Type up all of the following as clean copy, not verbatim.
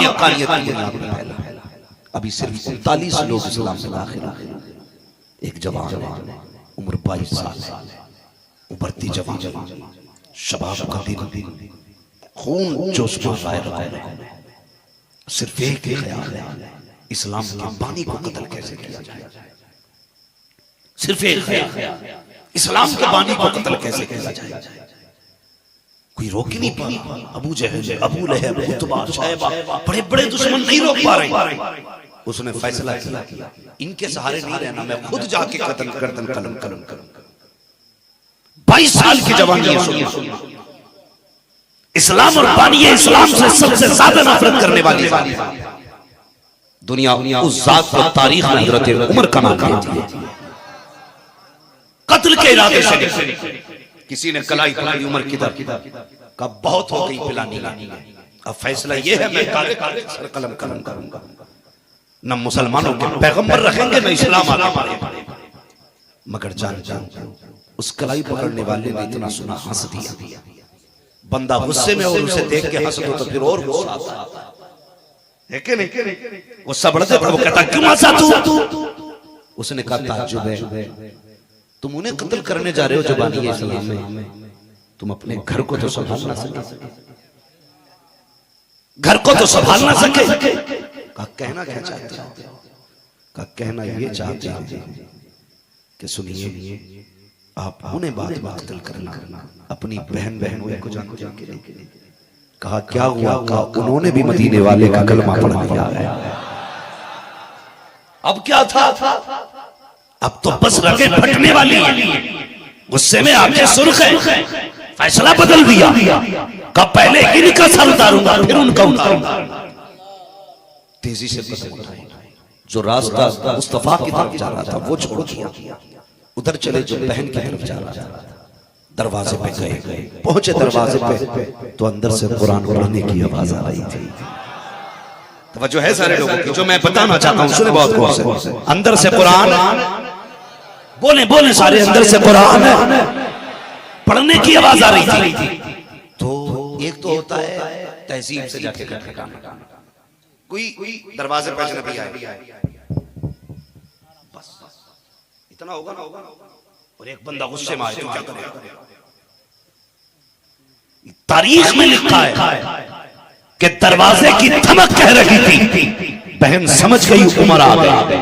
अपनी अकालियत की बुनियाद पर फैला। अभी सिर्फ 39 लोग इस्लाम में दाखिल हुए। एक जवान उम्र 22 साल, उभरती जवान, शबाब का दिन, खून जोश में रहा है। सिर्फ एक ही ख्याल है, इस्लाम के बानी को कत्ल कैसे किया जाए। सिर्फ एक ख्याल, इस्लाम के बानी को कत्ल कैसे किया जाए। कोई रोक ही नहीं पा रहा। अबू जहल, अबू लहब, उतबा, शैबा, बड़े बड़े दुश्मन नहीं रोक पा रहे। उसने फैसला किया, इनके सहारे नहीं रहना, मैं खुद जाके कत्ल गर्दन कलम कलम करूं। 22 साल की जवानी है। इस्लाम और बानी, इस्लाम से सबसे ज्यादा नफरत करने वाली दुनिया उस जात को तारीख में हजरत उमर का नाम देती है। कत्ल के इरादे से किसी ने कलाई पकड़ी, उमर किधर का बहुत हो गई पिलानी। अब फैसला यह है, मैं काले काले सर कलम कलम करूंगा। न मुसलमानों के पैगंबर रखेंगे, न इस्लाम आगे बढ़ेगा। मगर जान उस कलाई पकड़ने वाले ने इतना सुना, हंस दिया। बंदा गुस्से में और उसे देख के हंस दो तो फिर और गुस्सा आता है कि नहीं? गुस्सा बढ़ता है, वो कहता क्यों हंसा तू? उसने कहा ताज्जुब है, तुम उन्हें कत्ल करने जा रहे हो जो बानी है इस्लाम में, तुम अपने घर को तो संभाल ना सके, घर को तो संभाल ना सके। कहा कहना क्या चाहते हो? कहा कहना ये चाहते हैं कि सुनिए, आप उन्हें बात कत्ल करना, अपनी बहन बहनों को जान के। कहा क्या हुआ? कहा उन्होंने भी मदीने वाले का कलमा पढ़ लिया है। अब क्या था? अब तो बस रगे फटने वाली है। गुस्से में आके सुर्ख है, फैसला बदल दिया। कहा पहले इनका सर उतारूंगा, फिर उनका उतारूंगा। तेजी से जो रास्ता मुस्तफा की तरफ जा रहा था वो छोड़ दिया, उधर चले जो बहन की तरफ जा रहा था। दरवाजे पे गए, पहुंचे दरवाजे पे तो अंदर से कुरान पढ़ने की आवाज आ रही थी। तवज्जो है सारे लोगों की, जो मैं बताना चाहता हूं सुने बहुत गौर से। अंदर से कुरान, बोले बोले सारे, अंदर से कुरान पढ़ने की आवाज आ रही थी। तो एक तो होता है तहसीब से जाके खटखटाना, कोई दरवाजे पे अजनबी आए, बस इतना होगा ना। और एक बंदा गुस्से में आए तो क्या करेगा? तारीख में लिखा है कि दरवाजे की धमक कह रही थी, बहन समझ गई उमर आ गई।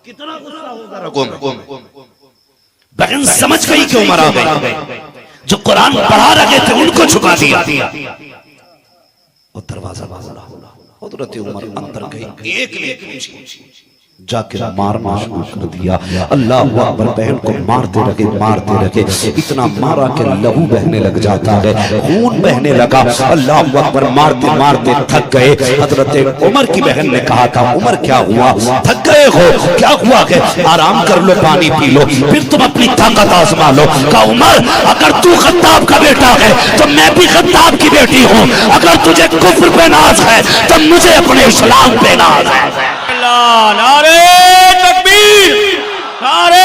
कितना गुस्सा होगा रगों में। बहन समझ गई कि उमर आ गई। जो कुरान पढ़ा रहे थे उनको झुका दिया और दरवाजा खोला। हज़रत उमर अंदर गई, एक ने पूछी, जाके मारना शुरू कर दिया। अल्लाह अकबर, बहन को मारते रहे, इतना मारा कि लहू बहने लग जाता है, खून बहने लगा। अल्लाह अकबर, मारते मारते थक गए। हजरत उमर की बहन ने कहा था, उमर क्या हुआ? थक गए हो? क्या हुआ? कि आराम कर लो, पानी पी लो, फिर तुम अपनी ताकत आजमा लो। कहा उमर, अगर तू खत्ताब का बेटा है तो मैं भी खत्ताब की बेटी हूँ। अगर तुझे कुफ्र पे नाज है तो मुझे अपने इस्लाम पे नाज है। नारे तकबीर, नारे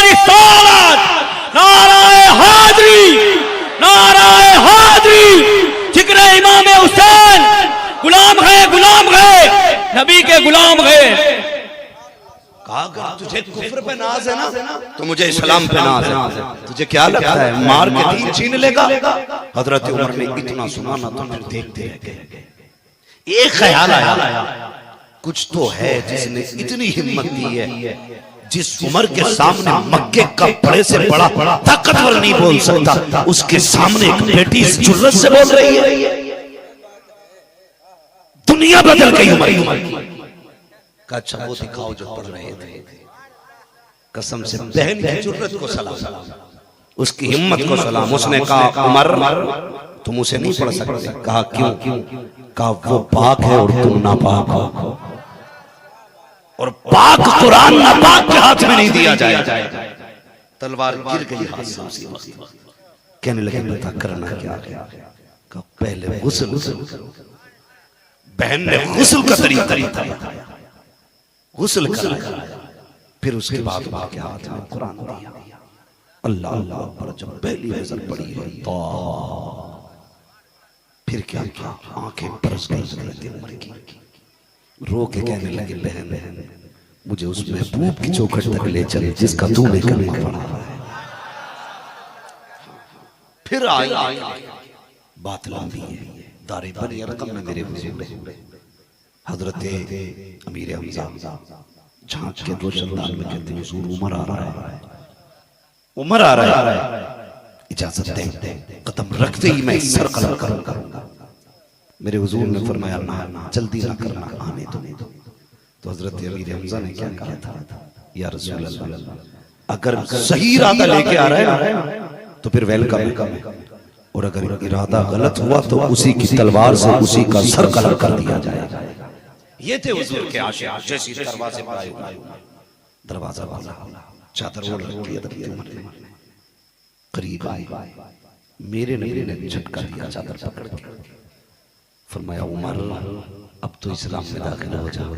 रिसालत, नाराए हादरी, नाराए हादरी। जिक्र इमाम हुसैन, गुलाम गए, गुलाम गए, नबी के गुलाम गए। कहा तुझे कुफ्र पे नाज है ना, तो मुझे इस्लाम पे नाज है। तुझे क्या लगता है मार के दीन छीन लेगा? हजरत उमर ने इतना सुना ना तो फिर देखते रह गए। एक ख्याल आया, कुछ तो है जिसने इतनी हिम्मत दी है, जिस उमर के सामने मक्के का बड़े से बड़ा ताकतवर नहीं बोल सकता, उसके सामने एक बेटी इस जुर्रत से बोल रही है। दुनिया बदल गई उमर की। अच्छा वो दिखाओ जो पढ़ रहे थे। कसम से बहन की जुर्रत को सलाम, उसकी हिम्मत को सलाम। उसने कहा उमर तुम उसे नहीं पढ़ सकते। कहा क्यों? कहा वो पाक है और तुम नापाक हो, और पाक कुरान नापाक के हाथ में नहीं दिया जाएगा। तलवार गिर गई हाथ से उसी वक्त। कहने लगे बता करना क्या है? कहा पहले गुस्ल करो। बहन ने गुस्ल का तरीका बताया, गुस्ल कराया, फिर उसके बाद के हाथ में कुरान दिया। अल्लाह अल्लाह पर जब पहली नजर पड़ी है फिर क्या किया, आंखें बरस गई हजरत उमर की, रो के कहने लगे बहन मुझे उस महबूब की चौखट तक ले चले जिसका तूने कलमा पढ़ा है। फिर आई बात लंबी है, दारे बनी रकम में मेरे हुजूर हजरत अमीर हमजा झांक के रोशनदान में कहते हैं हुजूर उमर आ रहा है, उमर आ रहा है, इजाजत दे। कदम रखते ही मैं सर कलम करूंगा। मेरे हुजूर ने फरमाया ना जल्दी ना करना, आने दो। तो हजरत अमीर हमजा ने क्या कहा था, या रसूल अल्लाह अगर सही इरादा लेके आ रहा है ना तो फिर वेलकम है, और अगर इरादा गलत हुआ तो उसी की तलवार से उसी का सर कलम कर दिया जाएगा। ये थे हुजूर के आशिक। जैसे दरवाजे पर आए, दरवाजा खोला, चादर ओढ़ रखी है, करीब आए, मेरे नबी ने झटका दिया चादर पकड़ के, फरमाया उमर अब तो इस्लाम में दाखिल हो जाओ,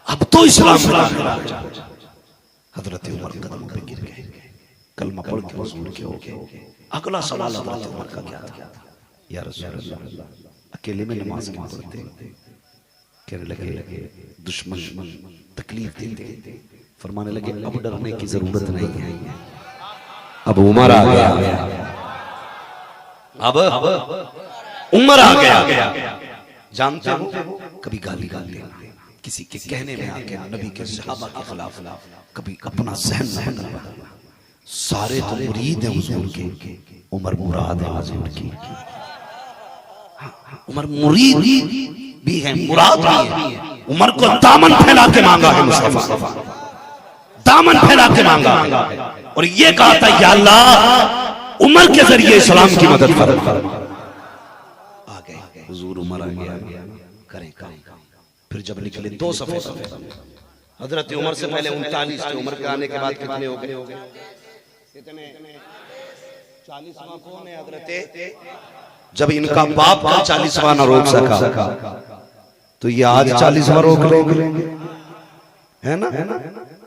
अब तो इस्लाम में दाखिल हो जाओ। हजरत उमर कदमों पे गिर गए, कलमा पढ़ के हुजूर के हो गए। अगला सवाल हजरत उमर का क्या था, या रसूल अल्लाह अकेले में नमाज क्यों पढ़ते? कहने लगे दुश्मन तकलीफ देते। फरमाने लगे अब डरने की जरूरत नहीं है, अब उमर आ गया, अब उमर आ गया। जानते हो कभी गाली लेना, किसी के कहने में आके नबी के सहाबा के खिलाफ, कभी अपना सहन नहीं करना। सारे तो मुरीद हैं हुजूर के, उमर मुराद है हुजूर की। उमर मुरीद भी है, मुराद भी है। उमर को दामन फैला के मांगा है मुस्तफा, दामन फैला के मांगा है, और ये कहा था या अल्लाह उमर के जरिए इस्लाम की मदद कर। आ गए हुजूर, उमर आ गया, करें। फिर जब निकले 2 सफे, हजरत उमर से पहले 39 थे, उमर के आने के बाद कितने हो गए? कितने? 40वां कौन है हजरत? जब इनका बाप का 40वां न रोक सका तो ये आज 40वां रोक लेंगे, है ना?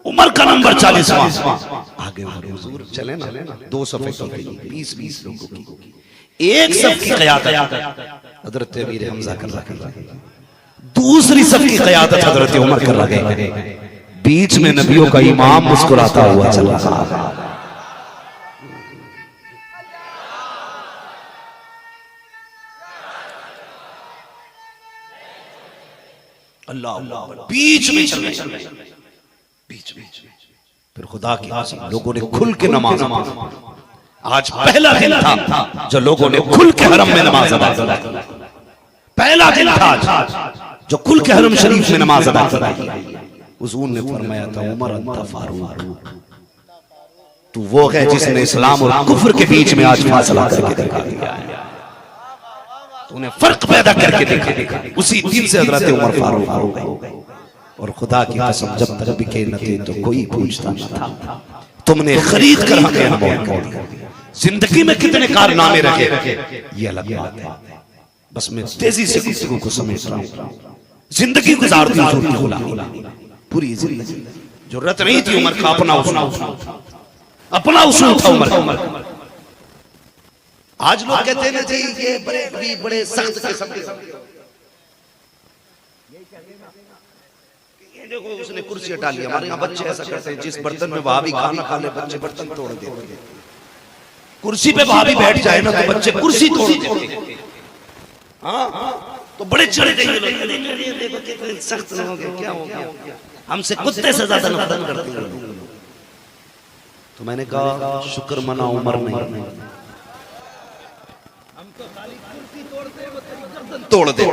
उमर का नंबर 40वां। आगे हुजूर चले ना, 2 सफे की 20-20 लोगों की, एक सफ की क़यादत हजरत अमीर हमजा कर रहा है, दूसरी सफ की क़यादत हजरत उमर कर रहा है। बीच में नबियों का इमाम मुस्कुराता हुआ चल रहा है। अल्लाह बीच में चल रहे, बीच में। फिर खुदा की कसम लोगों ने खुल के नमाज, आज पहला दिन था जो लोगों ने खुल के हरम में नमाज अदा की। पहला दिन था जो खुल के हरम शरीफ में नमाज अदा की। हुजूर ने फरमाया था उमर अंता फारूक, तू वो है जिसने इस्लाम और कुफ्र के बीच में आज फासला करके दिखा दिया है, तूने फर्क पैदा करके देखा। उसी दिन से हजरत उमर फारूक हो गए। और खुदा की कसम जब तक बिके न थे तो कोई पूछता न था, तुमने खरीद कर हमें अनमोल कर दिया। जिंदगी में कितने कारनामे रखे ये अलग बात है, बस मैं तेजी से गुफ्तगू को समेट रहा हूं। जिंदगी गुजारती हुजूर की गुलामी, पूरी जिंदगी। जरूरत नहीं थी उमर का अपना उसूल था उमर का। आज लोग कहते हैं ना जी ये बड़े सख्त किस्म के, ये देखो उसने कुर्सी हटा ली। हमारे यहाँ बच्चे ऐसा करते हैं, जिस बर्तन में वहाबी खाना खा ले बच्चे बर्तन तोड़ देते हैं। कुर्सी पे वहाबी बैठ जाए ना तो बच्चे कुर्सी तोड़ देते हैं। हाँ तो बड़े चढ़े गए लोग, देखो कितने सख्त लोग हैं, क्या हो गया? हमसे कुत्ते से ज्यादा नफरत करते हैं। तो मैंने कहा शुक्र मना उमर नहीं, तोड़ दे,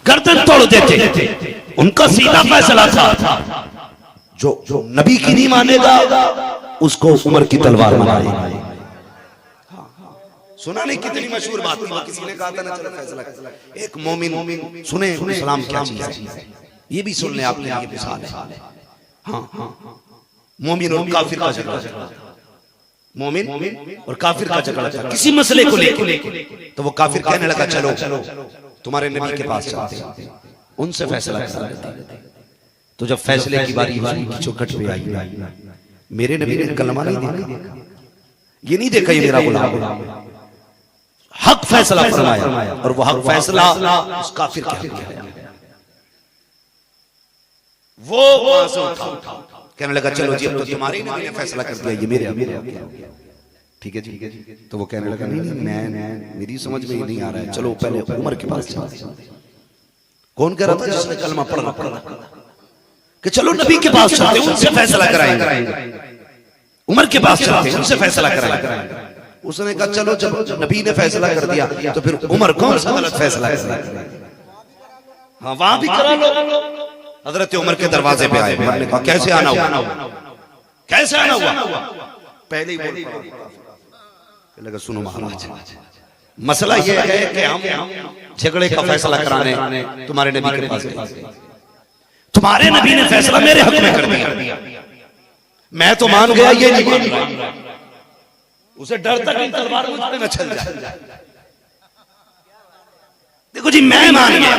गर्दन तोड़ देते। उनका सीधा फैसला था जो नबी की नहीं मानेगा उसको उमर की तलवार मारेगा। सुना नहीं कितनी मशहूर बात थी, किसी ने कहा था ना चलो फैसला। एक मोमिन सुने इस्लाम क्या चीज है, ये भी सुन ले आपने, ये मिसाल है। हाँ मोमिन और काफिर का झगड़ा, मोमिन और काफिर का झगड़ा था किसी मसले को लेकर। तो वो काफिर कहने लगा चलो तुम्हारे नबी के पास चलते हैं, उनसे फैसला करा लेते। तो जब फैसले की बारी चौखट पे आई, मेरे नबी ने कलमा नहीं देखा, ये नहीं देखा ये मेरा गुलाम, हक फैसला फरमाया और वो हक फैसला उस काफिर के हक में है। वो वहां से उठा, कहने लगा चलो जी अब तो तुम्हारे नबी ने फैसला कर दिया, ये मेरे ठीक है जी। तो वो कहने लगा नहीं मैं मेरी समझ में ही नहीं आ रहा है, चलो पहले उमर के पास चलते। कौन कह रहा था जिसने कलमा पढ़ा कि चलो नबी के पास चलते उनसे फैसला कराएंगे, उमर के पास चलते उनसे फैसला कराएंगे। उसने कहा चलो जब नबी ने फैसला कर दिया तो फिर उमर कौन सा गलत फैसला करेगा, हाँ वहां भी करा लो। हजरत उमर के दरवाजे पे आए, उमर ने कहा कैसे आना हुआ, कैसे आना हुआ, पहले ही लगा सुनो महाराज मसला यह है कि हम झगड़े का फैसला कराने तुम्हारे नबी के पास गए, तुम्हारे नबी ने फैसला मेरे हक में कर दिया, मैं तो मान गया ये नहीं मान रहा, उसे डर था कि तलवार मुझ पे न चल जाए। देखो जी मैं मान गया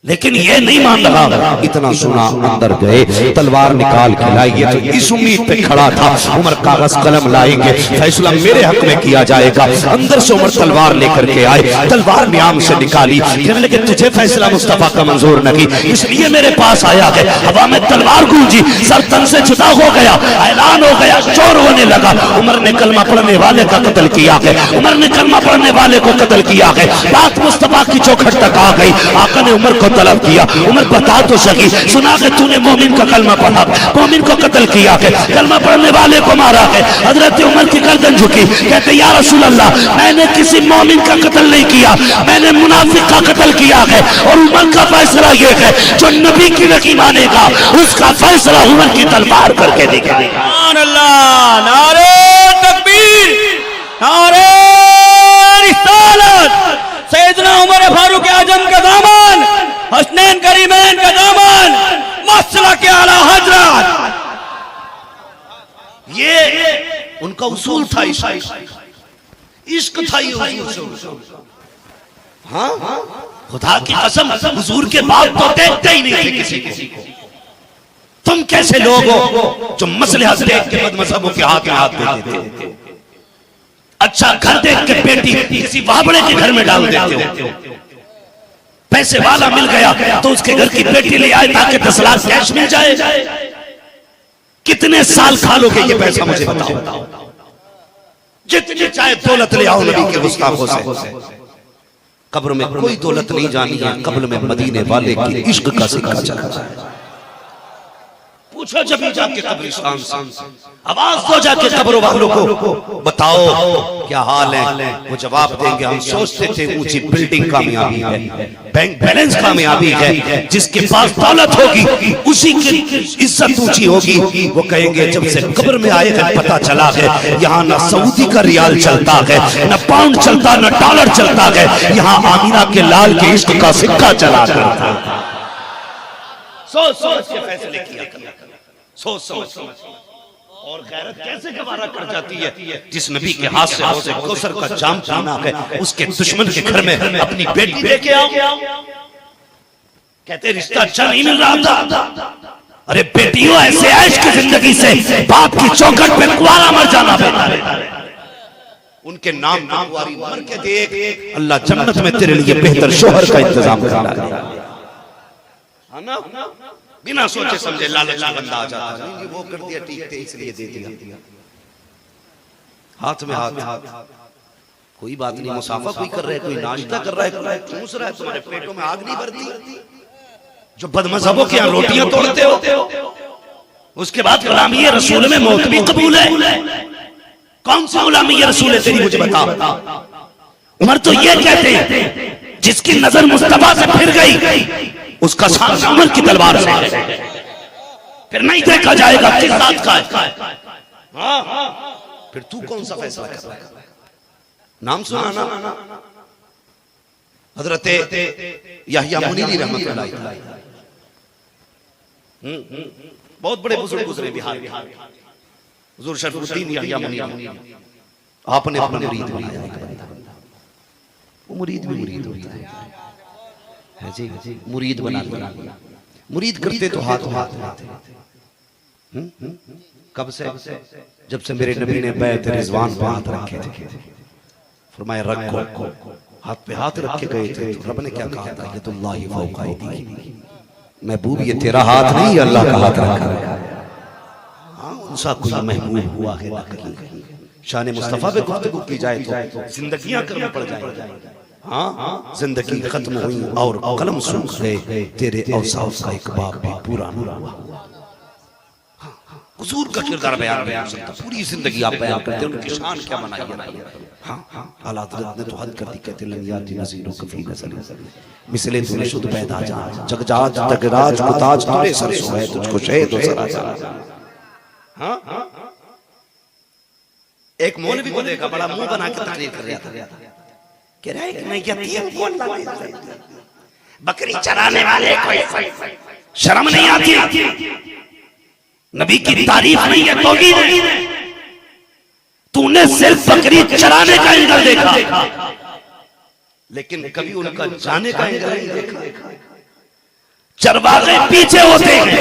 लेकिन ये नहीं मान रहा, इतना सुना अंदर गए, तलवार निकाल के लाएंगे तो इस उम्मीद पे खड़ा था उमर कागज कलम लाएंगे, फैसला मेरे हक में किया जाएगा। अंदर से उमर तलवार लेकर के आए, तलवार नियाम से निकाली, कहने लगे तुझे फैसला मुस्तफा का मंजूर नहीं इसलिए मेरे पास आया है। हवा में तलवार गूंजी, सर तन से जुदा हो गया, ऐलान हो गया, चोर होने लगा। उमर ने कलमा पढ़ने वाले का कत्ल किया है, उमर ने कलमा पढ़ने वाले को कत्ल किया है। बात मुस्तफा की चौखट तक आ गई, आका ने उमर को तलब किया, उमर बता तो सकी, सुना कि तूने मोमिन का कलमा पढ़ा, मोमिन को कत्ल किया है, कलमा पढ़ने वाले को मारा है। हजरत उमर की गर्दन झुकी, कहते या रसूल अल्लाह मैंने किसी मोमिन का कत्ल नहीं किया, मैंने मुनाफिक का कत्ल किया है। और उमर का फैसला यह है जो नबी की नहीं मानेगा उसका फैसला उमर की तलवार करके दिखाएगा। अल्लाह नारे तकबीर, नारे रिसालत, सैयदना उमर फारूक आजम का दामन, हसनैन करीमैन का दामन, मसला के आला हजरत, ये उनका उसूल था, इश्क था ये उसूल। हाँ खुदा की कसम हुजूर के बाप तो देखते ही नहीं थे किसी को। तुम कैसे लोग हो जो मसले देख के बदमज़हबों के हाथ में हाथ दे देते हो। अच्छा घर देख के बेटी किसी बाबड़े के घर में डाल देते हो। पैसे वाला मिल गया तो उसके घर की बेटी ले आए ताकि 10 लाख कैश मिल जाए। कितने साल खा लोगे ये पैसा मुझे बताओ। जितनी चाहे दौलत ले आओ नबी के गुस्ताखों से, कब्र में कोई दौलत नहीं जानी है, कब्र में मदीने वाले के इश्क का सिक्का चला जाए। पूछो जब जाके कब्रिस्तान से, आवाज दो जाके कब्र वालों को, बताओ क्या हाल है। वो जवाब देंगे हम सोचते थे ऊंची बिल्डिंग कामयाबी है, बैंक बैलेंस कामयाबी है, जिसके पास दौलत होगी उसी की इज्जत ऊंची होगी। वो कहेंगे जब से कब्र में आए हैं पता चला है यहाँ न सऊदी का रियाल चलता है, न पाउंड चलता, न डॉलर चलता है, यहाँ आमीना के लाल के इश्क का सिक्का चला करता है। सोच सोच के फैसले किया करना, सोच समझ। और गैरत कैसे गवारा कर जाती है जिस नबी के हाथ से हौज़े कौसर का जाम पीना है, उसके दुश्मन के घर में अपनी बेटी लेके आओ। कहते रिश्ता अच्छा नहीं मिल रहा था। अरे बेटियों ऐसे ऐश की जिंदगी से बाप की चौखट पे कुआरा मर जाना बेहतर है। उनके नाम कुंवारी मर के देख, अल्लाह जन्नत में तेरे लिए बेहतर शोहर का इंतजाम कर रहा है। बिना सोचे समझे लालच का बंदा आ जाता है, वो कर दिया ठीक थे इसलिए दे दिया। हाथ में हाथ, कोई बात नहीं, मुसाफा कोई कर रहा है, कोई नाश्ता कर रहा है, कोई चूस रहा है, तुम्हारे पेटों में आग नहीं भरती। जो बदमज़हबों के यहाँ रोटियां तोड़ते हो, उसके बाद गुलामी रसूल में मौत भी कबूल है। कौन सा गुलामी रसूल है तेरी, मुझे बता। उमर तो ये कहते हैं जिसकी नजर मुस्तफा से फिर गई उसका सामना उमर की तलवार से फिर नहीं देखा जाएगा किस बात का है। फिर तू कौन सा फैसला कर रहा है? नाम सुना ना हजरत यहया मुनीरी रहमतुल्लाह अलैह, बहुत बड़े बुजुर्ग गुजरे बिहार में। हुजूर शरफुद्दीन यहया मुनीरी, आपने अपना मुरीद बनाया। वो मुरीद भी मुरीद होता है जी, मुरीद बना लिया। मुरीद करते तो हाथ हाथ, कब से? जब से मेरे नबी ने बैत रिजवान पे हाथ रखे थे, फरमाया रखो, हाथ पे हाथ रख के गए थे। तो रब ने क्या कहा था? यदुल्लाहि फौका अयदीहिम, महबूब ये तेरा हाथ नहीं, अल्लाह का हाथ रखा है। हाँ, उनसा कोई महबूब हुआ है ना कहीं। शान मुस्तफा पे गुफ्तगू की जाए तो जिंदगियां करनी पड़ जाएंगी। हाँ, जिंदगी खत्म हुई और कलम सूख गए, तेरे औसाफ का एक बाब भी पूरा न हुआ। हुजूर का किरदार बयान बयान सकता, पूरी जिंदगी आप बयान करते हैं, उनकी शान क्या बनाई है। हाँ, आला हज़रत ने तो हद कर दी, कहते लन याती नज़ीरो कफ़ी नज़र मिसले तूने शुद्ध पैदा जान, जगजाज तगराज को ताज तूने सर सोए, तुझको शहीद हो सरा। हाँ, एक मौलवी को देखा, बड़ा मुंह बना के तकरीर कर रहा था, कह रहा है कि मैं यतीम को बकरी चराने वाले को शर्म नहीं आती? नबी की तारीफ नहीं है तौहीद है। तूने सिर्फ बकरी चराने का एंगल देखा, लेकिन कभी उनका जाने का एंगल नहीं देखा। चरवाहे पीछे होते हैं,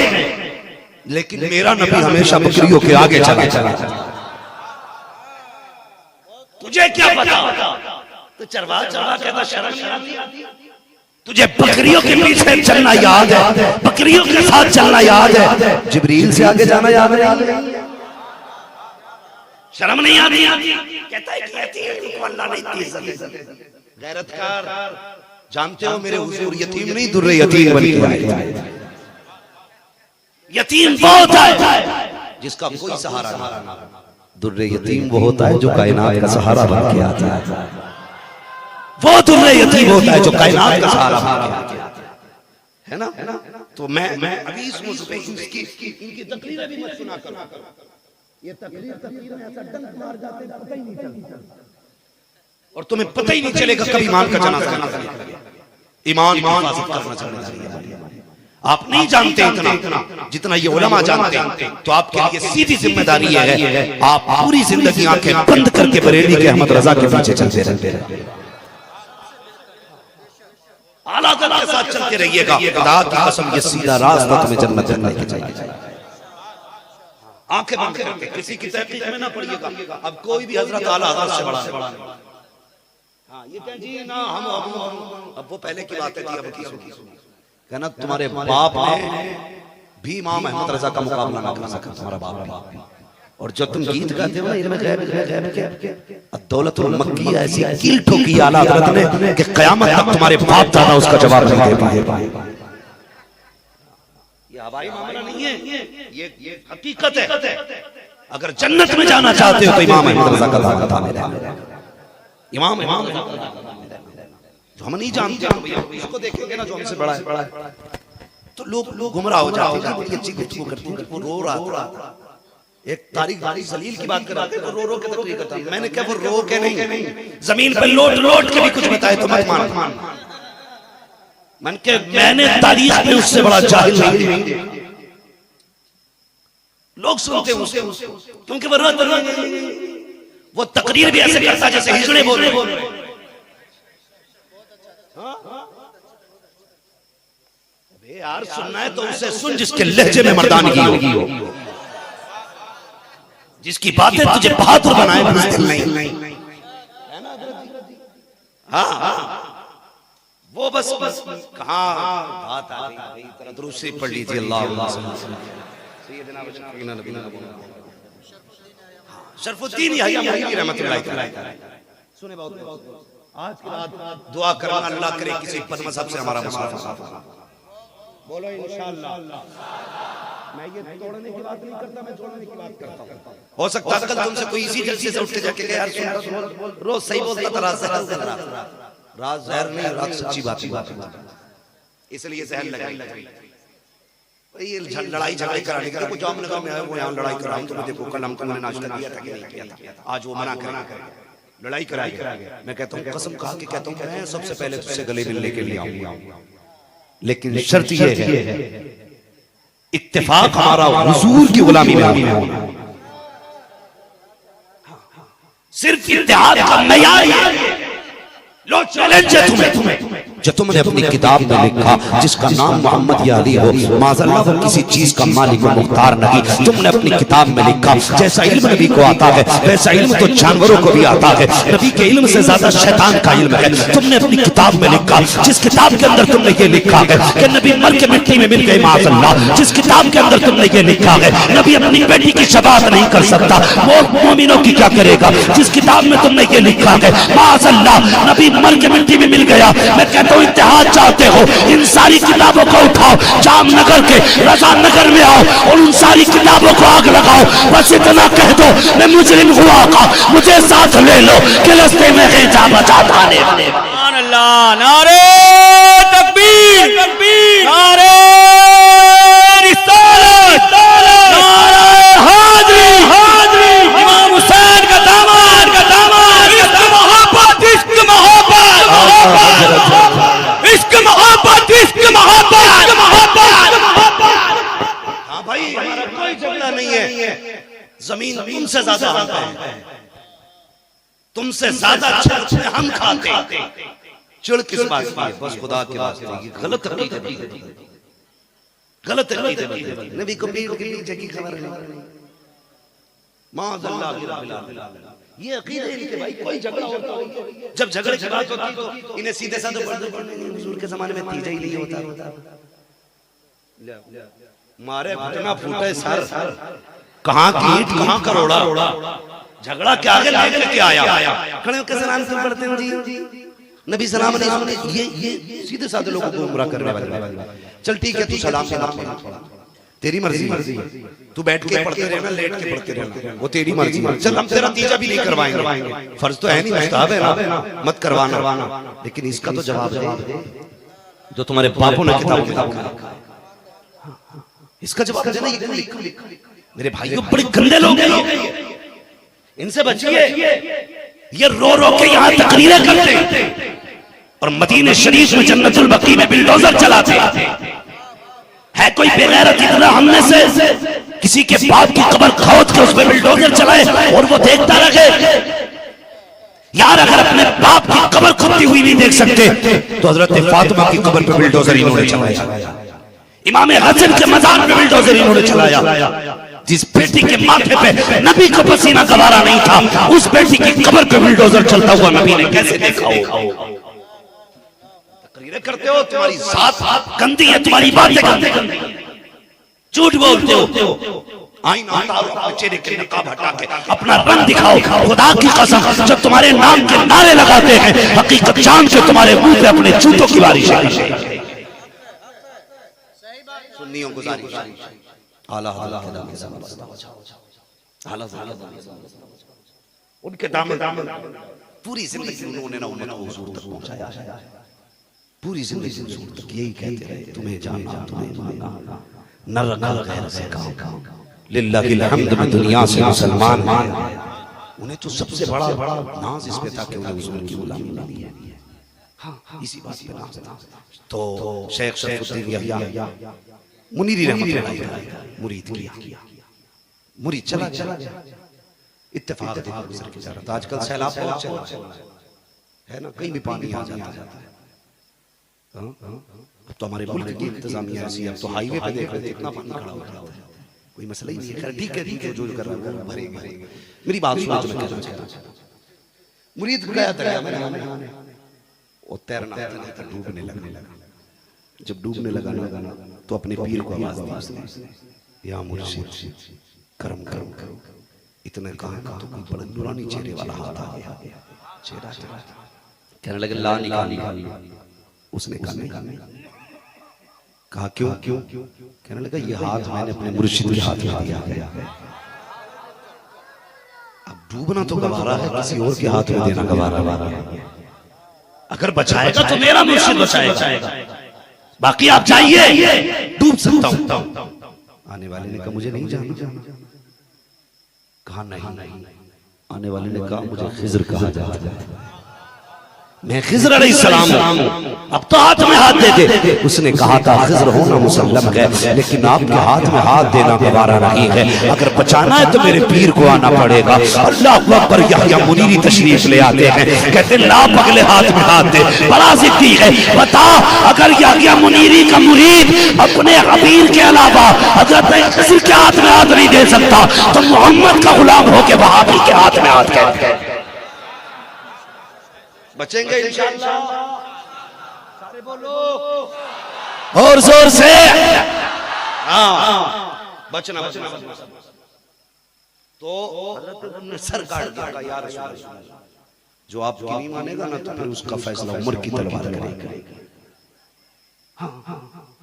लेकिन मेरा नबी हमेशा बकरियों के आगे चला। तुझे क्या पता? तो चरवा कहता शर्म नहीं आती? तुझे बकरियों के पीछे चलना याद है, बकरियों के साथ चलना याद है, जिब्रील से आगे जाना याद है। शर्म नहीं आती? कहता है कि यतीम को अल्लाह ने इतनी इज्जत दी। गैरतकार, जानते हो मेरे हुजूर यतीम नहीं, दुर्रे यतीम बन के आए। यतीम वो होता है जिसका कोई सहारा नहीं। दुर्रे यतीम वो होता है जो कायनात का सहारा बन के आता है। वो दुर्रे यतीम होता है जो कायनात का सहारा बन के आता है ना। तो मैं अभी इस मौजू पे इनकी तकरीरें भी मत सुना करो। ये तकरीर में ऐसा डंक मार जाते हैं, पता ही नहीं चलता, और तुम्हें पता ही नहीं चलेगा कभी ईमान का जनाजा, ईमान की हिफाजत करना चाहिए। आप नहीं जानते इतना जितना ये उलमा जानते हैं। तो आपके लिए सीधी जिम्मेदारी है, आप पूरी जिंदगी आंखें बंद करके बरेली के अहमद रजा के पीछे चलते रहते आला हज़रत के साथ चलते रहिएगा। खुदा की कसम, ये सीधा रास्ता तुम्हें जन्नत जाने के चाहिए। आंखें बंद करके किसी की तहकीक में ना पड़िएगा। अब कोई भी हजरत आला हज़रत से बड़ा हाँ, ये कह जी ना हम अब वो पहले की बात है, अब की कहना तुम्हारे बाप ने भी इमाम अहमद रजा का मुकाबला ना कर सका, तुम्हारा बाप भी। और जब तुम गीत गाते हो ना, इनमें गैब दौलतुल मक्की ऐसी कील ठोकी आला हज़रत ने कि क़यामत तक तुम्हारे बाप दादा उसका जवाब नहीं दे पाए। ये हवाई मामला नहीं है, ये हकीकत है। अगर जन्नत में जाना चाहते हो तो इमाम अहमद रजा का दादा था मेरे इमाम। तो हम नहीं जानते, इसको देखेंगे ना जो हमसे बड़ा है, तो लोग गुमराह हो जाते हैं। बड़ी अच्छी गुफ्तगू करते हैं, वो रो रहा। एक तारीख जलील की बात कर रहा था, रो के तकरीर करता। मैंने क्या वो रो के नहीं, जमीन पर लोट के भी कुछ बताए तो मत मान। मैंने तारीख में उससे बड़ा जाहिल नहीं। लोग सुनते उसे क्योंकि वो तकरीर भी ऐसे करता जैसे हिजड़े बोल रहे। यार सुनना है तो उसे सुन जिसके लहजे में मर्दानगी हो, जिसकी बातें तुझे बहादुर बनाए, बुज़दिल नहीं। हाँ, वो बस कहाँ बात आ गई, तरह दुरूद से पढ़ लीजिए। अल्लाह शरफुद्दीन यहया महली रहमतुल्लाह अलैह। सुने बहुत आज की रात दुआ करना, अल्लाह करे किसी मज़हब से हमारा मसला। बोलो इंशाअल्लाह। मैं ये तोड़ने की बात नहीं करता, मैं जोड़ने की बात करता हूं। हो सकता है कल तुमसे कोई इसी जलसे से उठ के जाके यार सुन, रोज सही बोलता था, रात जहर नहीं, रात सच्ची बात, इसलिए जहर लगाई। ये लड़ाई झगड़े कराने के लिए जाम लगा, मैं वो यहाँ लड़ाई करा हूं। तुम्हें देखो कल हमको नाश्ता दिया था कि नहीं किया था, आज वो मना कर लड़ाई करा गया। मैं कहता हूँ कसम खा के कहता हूँ मैं सबसे पहले तुझसे गले मिलने के लिए आऊंगा, लेकिन शर्त ये है इत्तेफाक हमारा हुजूर की गुलामी में होना। सिर्फ इत्तेहाद का मयार है। लो चैलेंज है तुम्हें जो तुमने अपनी किताब में लिखा जिसका नाम मोहम्मद या अली हो, माज़अल्लाह वो किसी चीज का मालिक व मुख्तार नहीं। तुमने अपनी किताब में लिखा जैसा इल्म नबी को आता है वैसा इल्म तो जानवरों को भी आता है, नबी के इल्म से ज्यादा शैतान का इल्म है। तुमने अपनी किताब में लिखा, जिस किताब के अंदर तुमने ये लिखा है कि नबी मर के मिट्टी में मिल गए माज़अल्लाह, जिस किताब के अंदर तुमने ये लिखा है नबी अपनी बेटी की शफाअत नहीं कर सकता, वो मोमिनों की क्या करेगा। जिस किताब में तुमने ये लिखा है माज़अल्लाह नबी मर के मिट्टी में मिल गया, मैं कहता हूं इत्तेहाद चाहते हो इन सारी किताबों को उठाओ, जामनगर के रजा नगर में आओ और उन सारी किताबों को आग लगाओ। बस इतना कह दो मैं मुजरिम हुआ का, मुझे साथ ले लो कि रास्ते में जा बचा थाने। सुभान अल्लाह, नारे तकबीर, नारे रिसालत, नारे हाज़री, इमाम हुसैन का दामन, इश्क मोहब्बत, इश्क मोहब्बत, इश्क मोहब्बत, इश्क मोहब्बत, हाँ भाई हमारा कोई झगड़ा नहीं है, जमीन तुमसे ज्यादा है, तुमसे ज्यादा अच्छे हम खाते, चिड़ किस बात की है, बस खुदा के वास्ते गलत अकीदत, गलत अकीदत, नबी को पीठ के नीचे की खबर नहीं, माज़अल्लाह की रब्बिल आलमीन, ये अकीदे इनके भाई। कोई झगड़ा होता है जब झगड़े की बात होती तो इन्हें सीधे साधे हुजूर के जमाने में तीजा ही नहीं होता, मारे घुटना फूटे सर, कहां की ईंट कहां करोड़ा, झगड़ा के आगे लेकर के आया, खड़े होकर सलाम क्यों पढ़ते हो जी, नबी सलाम नहीं सुने, ये सीधे साधे लोगों को गुमराह करने वाले। चल ठीक है तू सलाम से पढ़, तेरी मर्जी, तू बैठ के पढ़ते रहना, लेट के पढ़ते रहना, वो तेरी मर्जी। चल हम तेरा तीजा भी नहीं करवाएंगे, फर्ज तो है नहीं, मुस्ताहब है ना, मत करवाना, लेकिन इसका तो जवाब दे जो तुम्हारे बापों ने किताब में, इसका जवाब देना। ये मेरे भाइयों बड़े गंदे लोग हैं, इनसे बचिए। ये रो रो के यहाँ तकरीरें करते और मदीने शरीफ में जन्नतुल बकी में बिल्डोजर चलाते है। कोई बेगैरत इतना हमने से किसी के बाप की कब्र खोद के उसमें बिल्डोजर चलाए और वो देखता रहे। यार अगर अपने बाप की कब्र खुदती हुई नहीं देख सकते तो हजरत फातिमा की कब्र पे बिल्डोजर इन्होंने चलाया, इमाम हसन के मजार पे बिल्डोजर इन्होंने चलाया। जिस बेटी के माथे पे नबी को पसीना गवारा नहीं था, उस बेटी की कब्र पे बिल्डोजर चलता हुआ नबी ने कैसे देखा हो। तकरीरें करते हो, तुम्हारी जात गंदी है, तुम्हारी बातें गंदी, झूठ बोलते हो। आईना उतारो, अपने चेहरे के नकाब हटा के अपना रंग दिखाओ। खुदा की कसम जब तुम्हारे नाम के नारे लगाते हैं हकीकत जान के तुम्हारे मुंह पे अपने जूतों की बारिश है। सुन्नियों गुजारिश, आला उनके दामन पूरी जिंदगी उन्होंने ना हुजूर तक पहुंचाया, पूरी जिंदगी हुजूर तक यही कहते रहे तुम्हें जाना, तुम्हें मानना, न रखा गैर से काम, लिल्लाहिल हम्द में दुनिया से मुसलमान। उन्हें तो सबसे बड़ा नाज इस पे था कि उन्हें हुजूर की गुलामी मिली है। हाँ इसी बात पे नाज था। तो शेख शरफुद्दीन यहिया मुनीरी रहमतुल्लाह मुरीद किया, मुरीद चला इत्तेफाक देखो गुजर के जा रहा था। आजकल सैलाब बहुत चल रहा है ना, कहीं भी पानी आ जाता है। अब तो हमारे मुल्क की इंतजामिया ऐसी है, अब तो हाईवे पे देख रहे थे इतना पानी खड़ा होता है, कोई मसला ही नहीं है। ठीक है जो कर रहा है वो भरेंगे। मेरी बात सुनो, मैं कहना चाहता हूं, मुरीद गया दरिया में, वो तैरना था, डूबने लगा। जब डूबने लगा ना तो अपने पीर को आवाज दी, या मुर्शिद करम करो। इतने कहा तो कोई बड़ा नूरानी चेहरे वाला हाथ आ गया, चेहरा कहने लगे ला निकाल। उसने कहा क्यों? कहने लगा ये हाथ मैंने अपने मुर्शिद के हाथ में दिया है। अब डूबना तो गवारा है, किसी और के हाथ में देना गवारा है। अगर बचाएगा तो मेरा मुर्शिद बचाएगा, बाकी आप जाइए, डूब सकता हूं। आने वाले ने कहा मुझे नहीं जाना। कहा नहीं। आने वाले ने कहा मुझे खिज़र कहा जाता है। मैं खिज़र अलैहिस्सलाम हूं, अब तो हाथ में हाथ दे दे। उसने कहा था खिज़र होना मुसल्लम है, लेकिन आपके हाथ में हाथ देना गवारा नहीं है, अगर बचाना है तो मेरे पीर को आना पड़ेगा। अल्लाह अकबर। यहया मुनीरी तशरीफ ले आते हैं, कहते ला पगले हाथ में हाथ दे, बड़ा जिद्दी है। बता अगर यहया मुनीरी का मुरीद अपने अमीर के अलावा हजरत खिज़र के हाथ में हाथ नहीं दे सकता तो मोहम्मद का गुलाम होके वहाबी के हाथ में हाथ दे। बचेंगे इंशाअल्लाह। सारे बोलो और जोर से। हाँ बचना बचना। तो हज़रत ने सर काट दिया, या रसूल अल्लाह, जो आपकी नहीं मानेगा ना तो फिर उसका फैसला उमर की तलवार करेगा।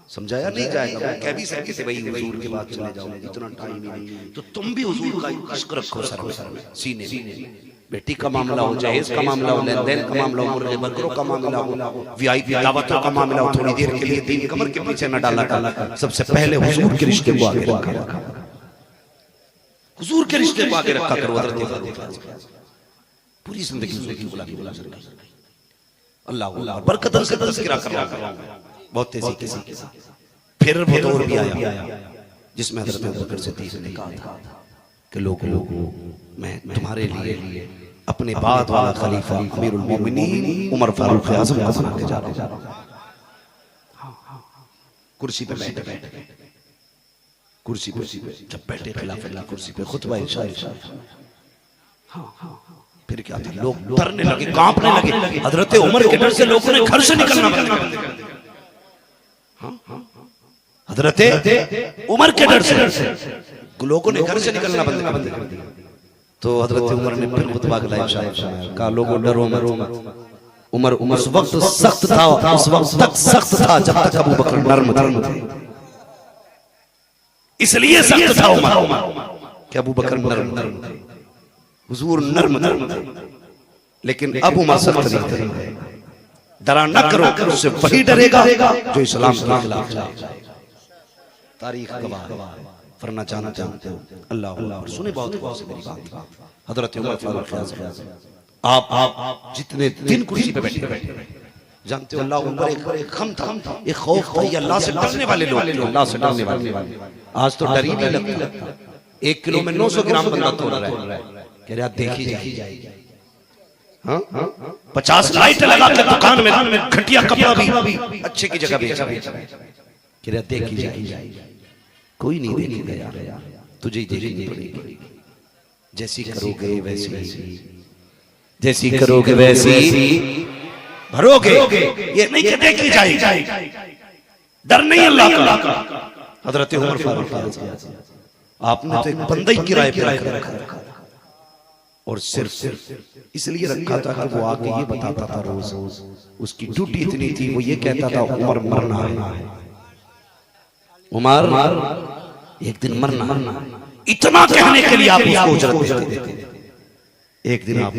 समझाया नहीं जाएगा। कह भी सकते थे भाई हुजूर के बाद चले जाओ, इतना टाइम ही नहीं, तो तुम भी हुजूर का इश्क रखो सर में, सीने में। बेटी का मामला हो, जहेज का मामला हो, लेन देन का मामला हो, मुर्गे बकरों का मामला हो, वीआईपी दावतों का मामला हो, थोड़ी देर के लिए दीन कमर के पीछे न डाला। सबसे पहले हुजूर के रिश्ते को आगे रखा, हुजूर के रिश्ते को आगे रखा करो। पूरी जिंदगी की गुलामी गुलाम अल्लाह बरकत से तज़किरा कर रहा हूं बहुत तेजी के साथ। फिर वो दौर भी आया जिसमें हज़रत अबू बकर सिद्दीक़ ने कहा था कि लोगों मैं तुम्हारे लिए अपने बाद वाला खलीफा अमीरुल मोमिनीन उमर फारूक आज़म को बना के जा रहा हूं। कुर्सी पे बैठे, कुर्सी पे जब बैठे खिलाफत की कुर्सी पे खुतबा इरशाद। फिर क्या था, लोग डरने लगे, कांपने लगे। हज़रत उमर के डर से लोगों ने घर से निकलना बंद कर दिया। हज़रत उमर के डर से लोगों ने घर से निकलना बंद कर दिया। तो हज़रत उमर ने फिर खुतबा कहा लोगों डरो मत। उमर उस वक्त सख्त था, उस वक्त तक सख्त था जब तक अबू बकर नर्म थे। इसलिए सख्त था उमर कि अबू बकर नर्म थे, हुजूर नर्म थे। लेकिन अब उमर सख्त नहीं थे। डरा न करो, उससे वही डरेगा जो इस्लाम के खिलाफ जाए। तारीख गवाह फरना चाहते हो। अल्लाह सुने बहुत गौर से मेरी बात। हज़रत उमर फारूक आज़म आप जितने दिन कुर्सी पे बैठे जानते हो, अल्लाह उमर एक खम था, एक खौफ था, ये अल्लाह से डरने वाले लोग, अल्लाह से डरने वाले। आज तो डर ही नहीं लगता। 1 किलो में 900 ग्राम बंदा तोड़ रहा है, कह रहा देखी जाएगी। हाँ 50 लाइट लगा के दुकान में घटिया कपड़ा भी अच्छे की जगह बेचा, कह रहा देखी जाएगी। कोई नहीं देखेगा यार, तुझे ही देखनी पड़ेगी। जैसी करोगे वैसी भरोगे। ये नहीं कि देखी जाएगी, डर नहीं अल्लाह का। हज़रत उमर फारूक आपने तो एक बंदा ही किराए पे रखा और सिर्फ इसलिए रखा था कि वो आके ये बताता था रोज, उसकी ड्यूटी इतनी थी, वो ये कहता था उमर मरना है, उमर एक दिन मरना। इतना कहने के लिए आप उसको उजरत देते थे। एक दिन आप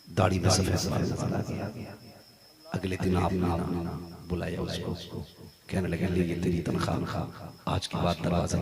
दाढ़ी में सफेद बाल आ गया, अगले दिन आपने बुलाया उसको, कहने लगे ये तेरी तनख्वाह, आज के बाद दरवाजा